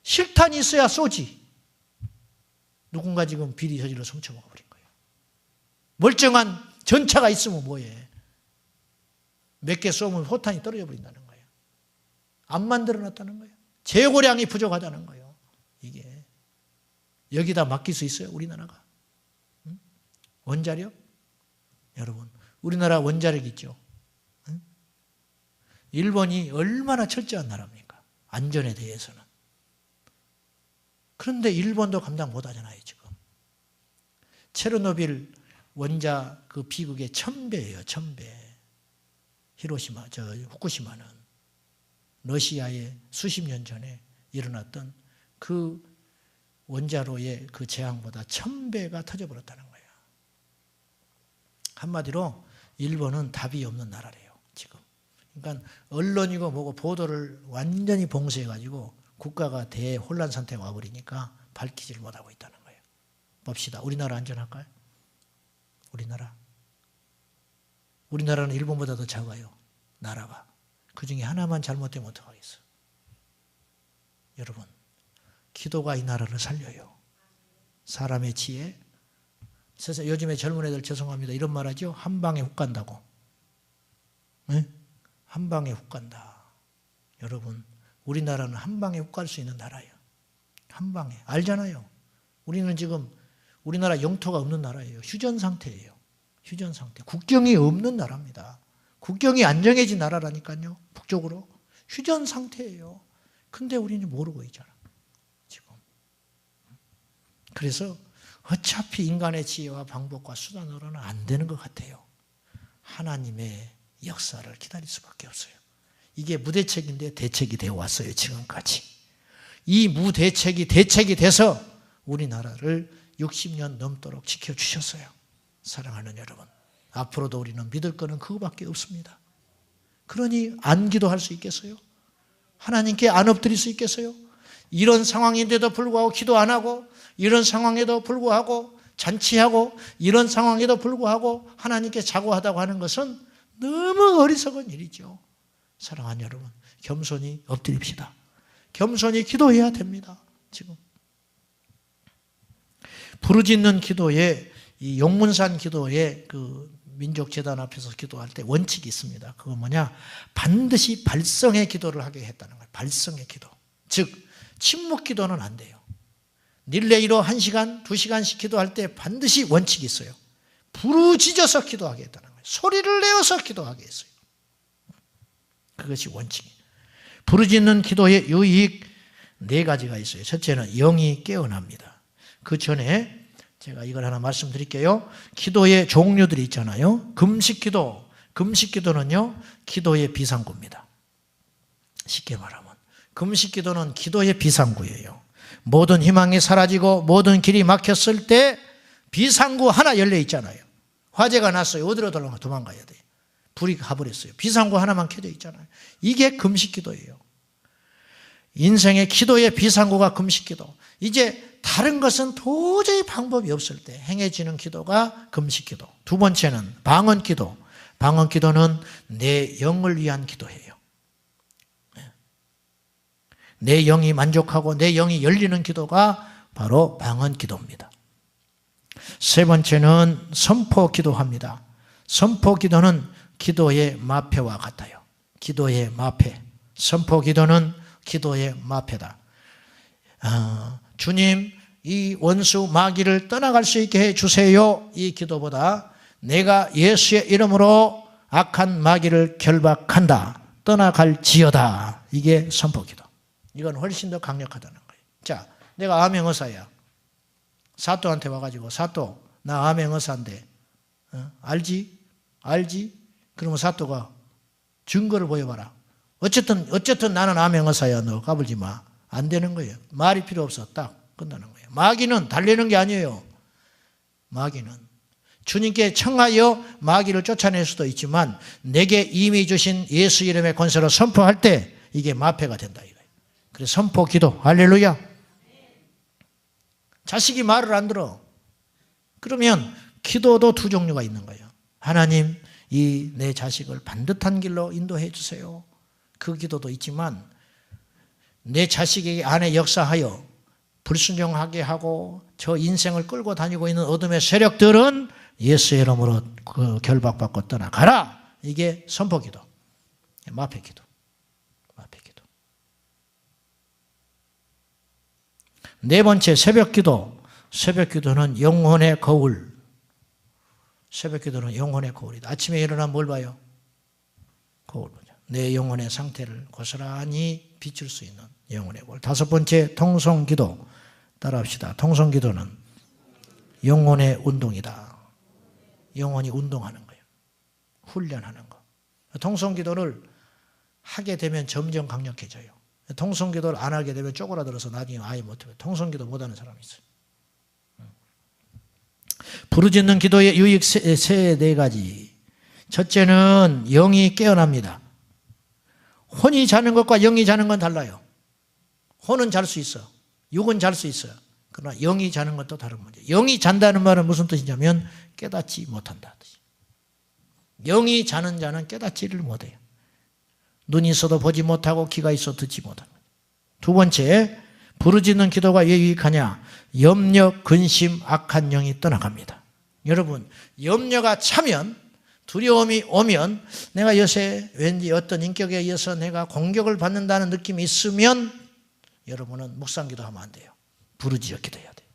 실탄이 있어야 쏘지. 누군가 지금 비리 저질러 훔쳐먹어버린 거예요. 멀쩡한 전차가 있으면 뭐해. 몇 개 쏘면 포탄이 떨어져 버린다는 거예요. 안 만들어놨다는 거예요. 재고량이 부족하다는 거예요. 이게 여기다 맡길 수 있어요, 우리나라가? 응? 원자력? 여러분, 우리나라 원자력 있죠? 응? 일본이 얼마나 철저한 나라입니까? 안전에 대해서는. 그런데 일본도 감당 못하잖아요, 지금. 체르노빌 원자 그 비극의 1000배예요, 1000배. 히로시마, 후쿠시마는 러시아에 수십 년 전에 일어났던 그 원자로의 그 재앙보다 1000배가 터져버렸다는 거예요. 한마디로 일본은 답이 없는 나라래요, 지금. 그러니까 언론이고 뭐고 보도를 완전히 봉쇄해가지고 국가가 대혼란 상태가 와버리니까 밝히지를 못하고 있다는 거예요. 봅시다. 우리나라 안전할까요? 우리나라는 일본보다 더 작아요. 나라가. 그중에 하나만 잘못되면 어떡하겠어. 여러분, 기도가 이 나라를 살려요. 사람의 지혜. 세상 요즘에 젊은 애들 죄송합니다. 이런 말 하죠. 한 방에 훅 간다고. 네? 한 방에 훅 간다. 여러분, 우리나라는 한 방에 훅 갈 수 있는 나라예요. 한 방에. 알잖아요. 우리는 지금 우리나라 영토가 없는 나라예요. 휴전 상태예요. 휴전 상태. 국경이 없는 나라입니다. 국경이 안정해진 나라라니까요. 북쪽으로. 휴전 상태예요. 근데 우리는 모르고 있잖아. 지금. 그래서 어차피 인간의 지혜와 방법과 수단으로는 안 되는 것 같아요. 하나님의 역사를 기다릴 수밖에 없어요. 이게 무대책인데 대책이 되어 왔어요. 지금까지. 이 무대책이 대책이 돼서 우리나라를 60년 넘도록 지켜주셨어요. 사랑하는 여러분, 앞으로도 우리는 믿을 거는 그거밖에 없습니다. 그러니 안 기도할 수 있겠어요? 하나님께 안 엎드릴 수 있겠어요? 이런 상황인데도 불구하고 기도 안 하고, 이런 상황에도 불구하고 잔치하고, 이런 상황에도 불구하고 하나님께 자고하다고 하는 것은 너무 어리석은 일이죠. 사랑하는 여러분, 겸손히 엎드립시다. 겸손히 기도해야 됩니다. 지금 부르짖는 기도에, 이 용문산 기도에 그 민족재단 앞에서 기도할 때 원칙이 있습니다. 그건 뭐냐? 반드시 발성의 기도를 하게 했다는 거예요. 발성의 기도. 즉 침묵 기도는 안 돼요. 릴레이로 1시간, 2시간씩 기도할 때 반드시 원칙이 있어요. 부르짖어서 기도하게 했다는 거예요. 소리를 내어서 기도하게 했어요. 그것이 원칙이에요. 부르짖는 기도의 유익 4가지가 있어요. 첫째는 영이 깨어납니다. 그 전에 제가 이걸 하나 말씀드릴게요. 기도의 종류들이 있잖아요. 금식기도. 금식기도는요, 기도의 비상구입니다. 쉽게 말하면 금식기도는 기도의 비상구예요. 모든 희망이 사라지고 모든 길이 막혔을 때 비상구 하나 열려 있잖아요. 화재가 났어요. 어디로 도망가야 돼요? 불이 가버렸어요. 비상구 하나만 켜져 있잖아요. 이게 금식기도예요. 인생의 기도의 비상구가 금식기도. 이제 다른 것은 도저히 방법이 없을 때 행해지는 기도가 금식기도. 두 번째는 방언기도. 방언기도는 내 영을 위한 기도예요. 내 영이 만족하고 내 영이 열리는 기도가 바로 방언기도입니다. 세 번째는 선포기도합니다. 선포기도는 기도의 마패와 같아요. 기도의 마패. 선포기도는 기도의 마패다. 주님, 이 원수 마귀를 떠나갈 수 있게 해주세요. 이 기도보다 내가 예수의 이름으로 악한 마귀를 결박한다. 떠나갈지어다. 이게 선포기도. 이건 훨씬 더 강력하다는 거예요. 자, 내가 암행어사야. 사또한테 와가지고, 사또, 나 암행어사인데, 알지? 그러면 사또가 증거를 보여봐라. 어쨌든 나는 암행어사야. 너 까불지 마. 안 되는 거예요. 말이 필요 없어. 딱 끝나는 거예요. 마귀는 달래는 게 아니에요. 마귀는 주님께 청하여 마귀를 쫓아낼 수도 있지만 내게 이미 주신 예수 이름의 권세로 선포할 때 이게 마패가 된다 이거예요. 그래서 선포 기도. 할렐루야. 자식이 말을 안 들어. 그러면 기도도 두 종류가 있는 거예요. 하나님, 이 내 자식을 반듯한 길로 인도해 주세요. 그 기도도 있지만 내 자식에게 안에 역사하여 불순종하게 하고 저 인생을 끌고 다니고 있는 어둠의 세력들은 예수의 이름으로 그 결박받고 떠나가라. 이게 선포기도, 마패기도. 마패기도. 네 번째, 새벽기도. 새벽기도는 영혼의 거울. 새벽기도는 영혼의 거울이다. 아침에 일어나면 뭘 봐요? 거울 보죠. 내 영혼의 상태를 고스란히 비출 수 있는 영혼의 거울. 다섯 번째, 통성기도. 따라합시다. 통성기도는 영혼의 운동이다. 영혼이 운동하는 거예요. 훈련하는 거. 통성기도를 하게 되면 점점 강력해져요. 통성기도를 안 하게 되면 쪼그라들어서 나중에 아예 못해요. 통성기도 못하는 사람이 있어요. 부르짖는 기도의 유익 세 네 가지. 첫째는 영이 깨어납니다. 혼이 자는 것과 영이 자는 건 달라요. 혼은 잘 수 있어. 육은 잘 수 있어요. 그러나 영이 자는 것도 다른 문제. 영이 잔다는 말은 무슨 뜻이냐면 깨닫지 못한다 뜻이에요. 영이 자는 자는 깨닫지를 못해요. 눈이 있어도 보지 못하고 귀가 있어도 듣지 못합니다. 두 번째, 부르짖는 기도가 왜 유익하냐? 염려, 근심, 악한 영이 떠나갑니다. 여러분, 염려가 차면, 두려움이 오면, 내가 요새 왠지 어떤 인격에 의해서 내가 공격을 받는다는 느낌이 있으면 여러분은 묵상기도 하면 안 돼요. 부르짖어 기도해야 돼요.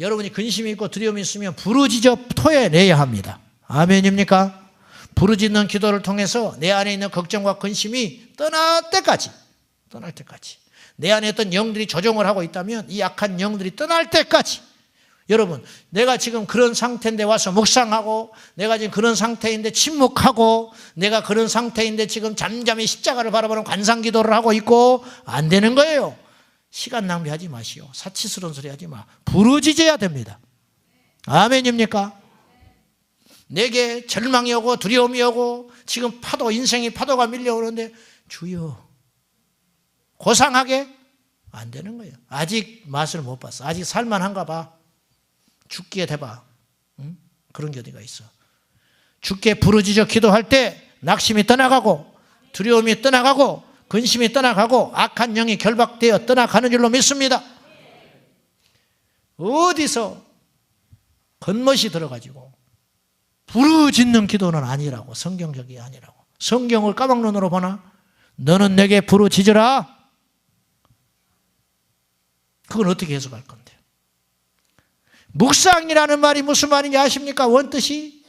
여러분이 근심이 있고 두려움이 있으면 부르짖어 토해내야 합니다. 아멘입니까? 부르짖는 기도를 통해서 내 안에 있는 걱정과 근심이 떠날 때까지 내 안에 어떤 영들이 조종을 하고 있다면 이 악한 영들이 떠날 때까지, 여러분, 내가 지금 그런 상태인데 와서 묵상하고, 내가 지금 그런 상태인데 침묵하고, 내가 그런 상태인데 지금 잠잠히 십자가를 바라보는 관상기도를 하고 있고, 안 되는 거예요. 시간 낭비하지 마시오. 사치스러운 소리 하지 마. 부르짖어야 됩니다. 아멘입니까? 내게 절망이 오고 두려움이 오고 지금 파도, 인생의 파도가 밀려오는데 주여, 고상하게? 안 되는 거예요. 아직 맛을 못 봤어. 아직 살만한가 봐. 죽기에 대봐. 응? 그런 게 어디가 있어. 죽게 부르짖어 기도할 때 낙심이 떠나가고 두려움이 떠나가고 근심이 떠나가고 악한 영이 결박되어 떠나가는 줄로 믿습니다. 어디서 겉멋이 들어가지고 부르짖는 기도는 아니라고, 성경적이 아니라고. 성경을 까막눈으로 보나? 너는 내게 부르짖으라. 그건 어떻게 해석할 건데? 묵상이라는 말이 무슨 말인지 아십니까? 원뜻이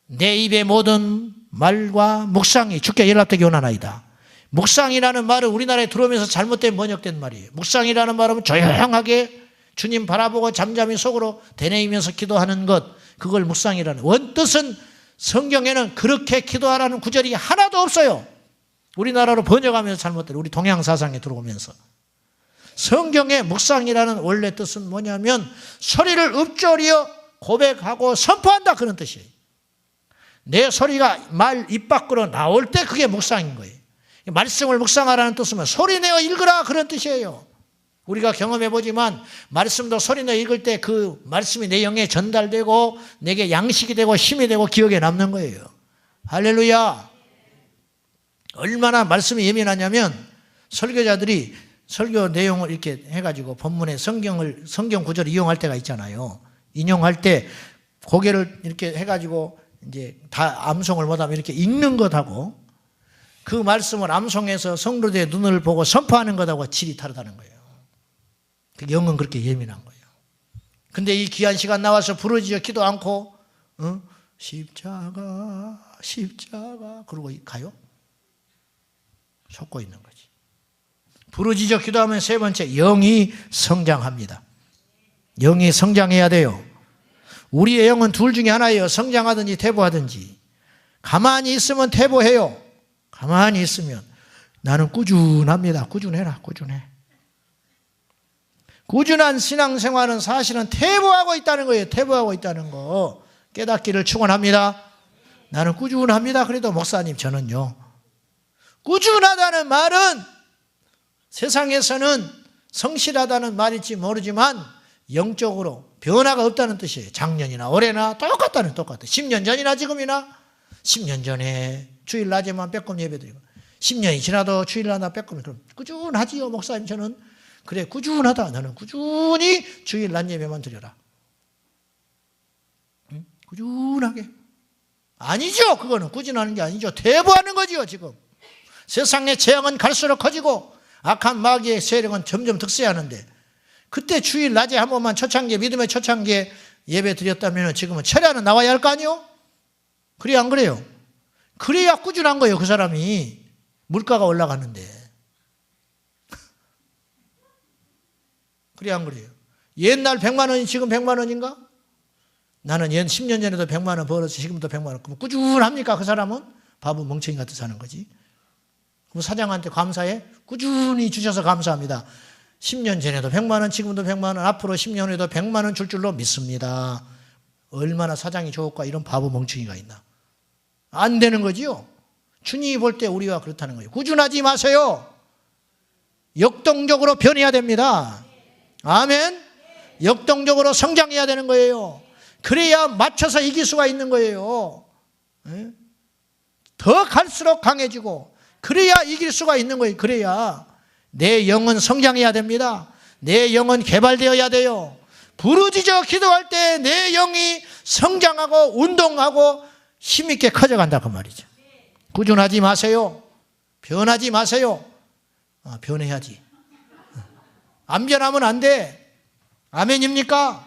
내 입의 모든 말과 묵상이 주께 연합되게 원하나이다. 묵상이라는 말은 우리나라에 들어오면서 잘못된 번역된 말이에요. 묵상이라는 말은 조용하게 주님 바라보고 잠잠히 속으로 되뇌이면서 기도하는 것, 그걸 묵상이라는. 원뜻은 성경에는 그렇게 기도하라는 구절이 하나도 없어요. 우리나라로 번역하면서 잘못된, 우리 동양 사상에 들어오면서. 성경의 묵상이라는 원래 뜻은 뭐냐면 소리를 읊조리어 고백하고 선포한다, 그런 뜻이에요. 내 소리가 입 밖으로 나올 때 그게 묵상인 거예요. 말씀을 묵상하라는 뜻은 소리내어 읽으라, 그런 뜻이에요. 우리가 경험해보지만 말씀도 소리내어 읽을 때 그 말씀이 내 영에 전달되고 내게 양식이 되고 힘이 되고 기억에 남는 거예요. 할렐루야. 얼마나 말씀이 예민하냐면 설교자들이 설교 내용을 이렇게 해가지고 본문에 성경 구절을 이용할 때가 있잖아요. 인용할 때 고개를 이렇게 해가지고 이제 다 암송을 못하면 이렇게 읽는 것하고 그 말씀을 암송해서 성도들의 눈을 보고 선포하는 것하고 질이 다르다는 거예요. 영은 그렇게 예민한 거예요. 근데 이 귀한 시간 나와서 부르짖어 기도 않고 십자가 그러고 가요? 속고 있는 거지. 부르짖어 기도하면 세 번째, 영이 성장합니다. 영이 성장해야 돼요. 우리의 영은 둘 중에 하나예요. 성장하든지 퇴보하든지. 가만히 있으면 퇴보해요. 가만히 있으면. 나는 꾸준합니다. 꾸준해라. 꾸준해. 꾸준한 신앙생활은 사실은 퇴보하고 있다는 거예요. 퇴보하고 있다는 거. 깨닫기를 축원합니다. 나는 꾸준합니다. 그래도 목사님, 저는요. 꾸준하다는 말은 세상에서는 성실하다는 말일지 모르지만 영적으로 변화가 없다는 뜻이에요. 작년이나 올해나 똑같다는 똑같아요. 10년 전이나 지금이나 10년 전에 주일 낮에만 빼꼼 예배드리고 10년이 지나도 주일마다 빼꼼 그럼 꾸준하지요. 목사님 저는 그래 꾸준하다. 너는 꾸준히 주일 낮 예배만 드려라. 응? 꾸준하게. 아니죠. 그거는 꾸준하는 게 아니죠. 퇴보하는 거지요. 지금 세상의 재앙은 갈수록 커지고 악한 마귀의 세력은 점점 득세하는데 그때 주일 낮에 한 번만 초창기에 믿음의 초창기에 예배 드렸다면 지금은 철야는 나와야 할 거 아니요? 그래야 안 그래요? 그래야 꾸준한 거예요. 그 사람이 물가가 올라가는데 그래야 안 그래요? 옛날 100만 원이 지금 100만 원인가? 나는 10년 전에도 100만 원 벌어서 지금도 100만 원. 그럼 꾸준합니까? 그 사람은? 바보 멍청이 같아 사는 거지. 그럼 사장한테 감사해? 꾸준히 주셔서 감사합니다. 10년 전에도 100만 원, 지금도 100만 원, 앞으로 10년 후에도 100만 원 줄 줄로 믿습니다. 얼마나 사장이 좋을까? 이런 바보 멍청이가 있나? 안 되는 거지요. 주님이 볼 때 우리와 그렇다는 거예요. 꾸준하지 마세요. 역동적으로 변해야 됩니다. 아멘. 역동적으로 성장해야 되는 거예요. 그래야 맞춰서 이길 수가 있는 거예요. 더 갈수록 강해지고 그래야 이길 수가 있는 거예요. 그래야 내 영은 성장해야 됩니다. 내 영은 개발되어야 돼요. 부르짖어 기도할 때 내 영이 성장하고 운동하고 힘있게 커져간다 그 말이죠. 꾸준하지 마세요. 변하지 마세요. 변해야지. 안 변하면 안 돼. 아멘입니까?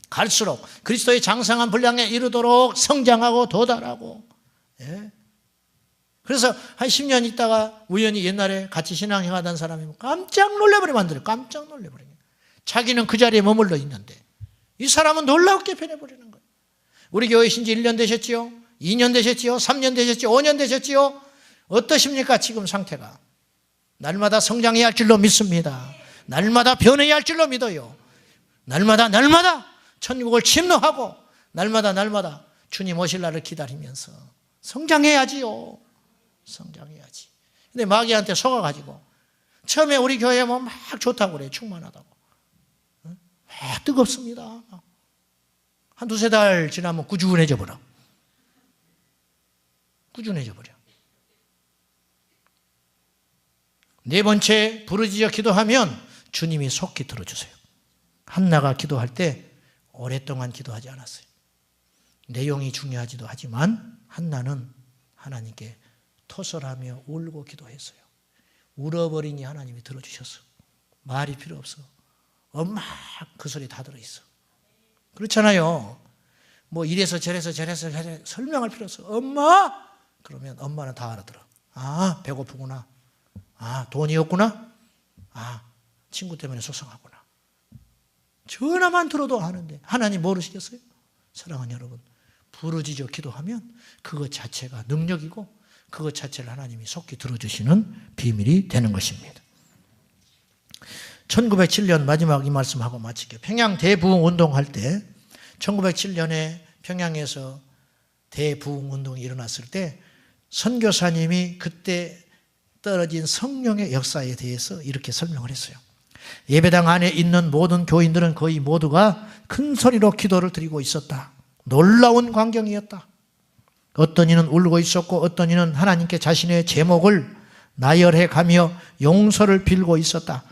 갈수록 그리스도의 장성한 분량에 이르도록 성장하고 도달하고. 예? 그래서 한 10년 있다가 우연히 옛날에 같이 신앙생활하던 사람이 깜짝 놀래버리면 안 돼요. 깜짝 놀래버리면. 자기는 그 자리에 머물러 있는데 이 사람은 놀랍게 변해버리는 거예요. 우리 교회 신지 1년 되셨지요? 2년 되셨지요? 3년 되셨지요? 5년 되셨지요? 어떠십니까? 지금 상태가. 날마다 성장해야 할 줄로 믿습니다. 날마다 변해야 할 줄로 믿어요. 날마다 천국을 침노하고 날마다 주님 오실 날을 기다리면서 성장해야지요. 성장해야지. 근데 마귀한테 속아가지고 처음에 우리 교회 뭐 막 좋다고 그래요. 충만하다고. 막 뜨겁습니다. 한 두세 달 지나면 꾸준해져 버려. 꾸준해져 버려. 네 번째, 부르짖어 기도하면 주님이 속히 들어주세요. 한나가 기도할 때 오랫동안 기도하지 않았어요. 내용이 중요하지도 하지만 한나는 하나님께 토설하며 울고 기도했어요. 울어버리니 하나님이 들어주셨어. 말이 필요 없어. 엄마 그 소리 다 들어있어. 그렇잖아요. 뭐 이래서 저래서 설명할 필요 없어. 엄마! 그러면 엄마는 다 알아들어. 아, 배고프구나. 아, 돈이 없구나. 아, 친구 때문에 속상하구나. 전화만 들어도 아는데 하나님 모르시겠어요? 사랑하는 여러분, 부르짖어 기도하면 그것 자체가 능력이고 그것 자체를 하나님이 속히 들어주시는 비밀이 되는 것입니다. 1907년 마지막 이 말씀하고 마칠게요. 평양 대부흥 운동할 때 1907년에 평양에서 대부흥 운동이 일어났을 때 선교사님이 그때 떨어진 성령의 역사에 대해서 이렇게 설명을 했어요. 예배당 안에 있는 모든 교인들은 거의 모두가 큰 소리로 기도를 드리고 있었다. 놀라운 광경이었다. 어떤 이는 울고 있었고 어떤 이는 하나님께 자신의 제목을 나열해 가며 용서를 빌고 있었다.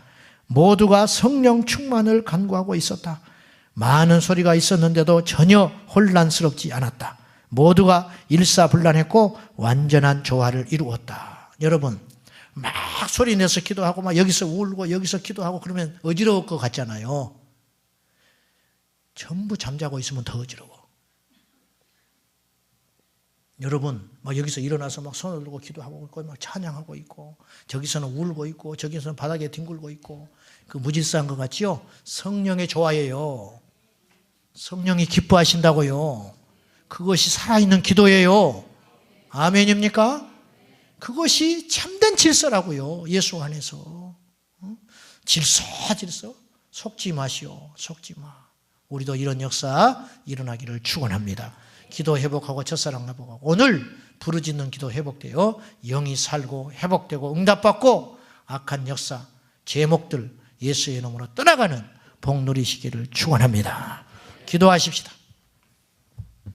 모두가 성령 충만을 간구하고 있었다. 많은 소리가 있었는데도 전혀 혼란스럽지 않았다. 모두가 일사불란했고 완전한 조화를 이루었다. 여러분, 막 소리 내서 기도하고 막 여기서 울고 여기서 기도하고 그러면 어지러울 것 같잖아요. 전부 잠자고 있으면 더 어지러워. 여러분, 막 여기서 일어나서 막 손을 들고 기도하고 있고 막 찬양하고 있고 저기서는 울고 있고 저기서는 바닥에 뒹굴고 있고 그 무질서한 것 같지요? 성령의 조화예요. 성령이 기뻐하신다고요. 그것이 살아있는 기도예요. 아멘입니까? 그것이 참된 질서라고요. 예수 안에서. 질서. 속지 마시오. 속지 마. 우리도 이런 역사 일어나기를 축원합니다. 기도 회복하고 첫사랑 회복하고 오늘 부르짖는 기도 회복되어 영이 살고 회복되고 응답받고 악한 역사, 제목들 예수의 이름으로 떠나가는 복 누리시기를 축원합니다. 기도하십시다.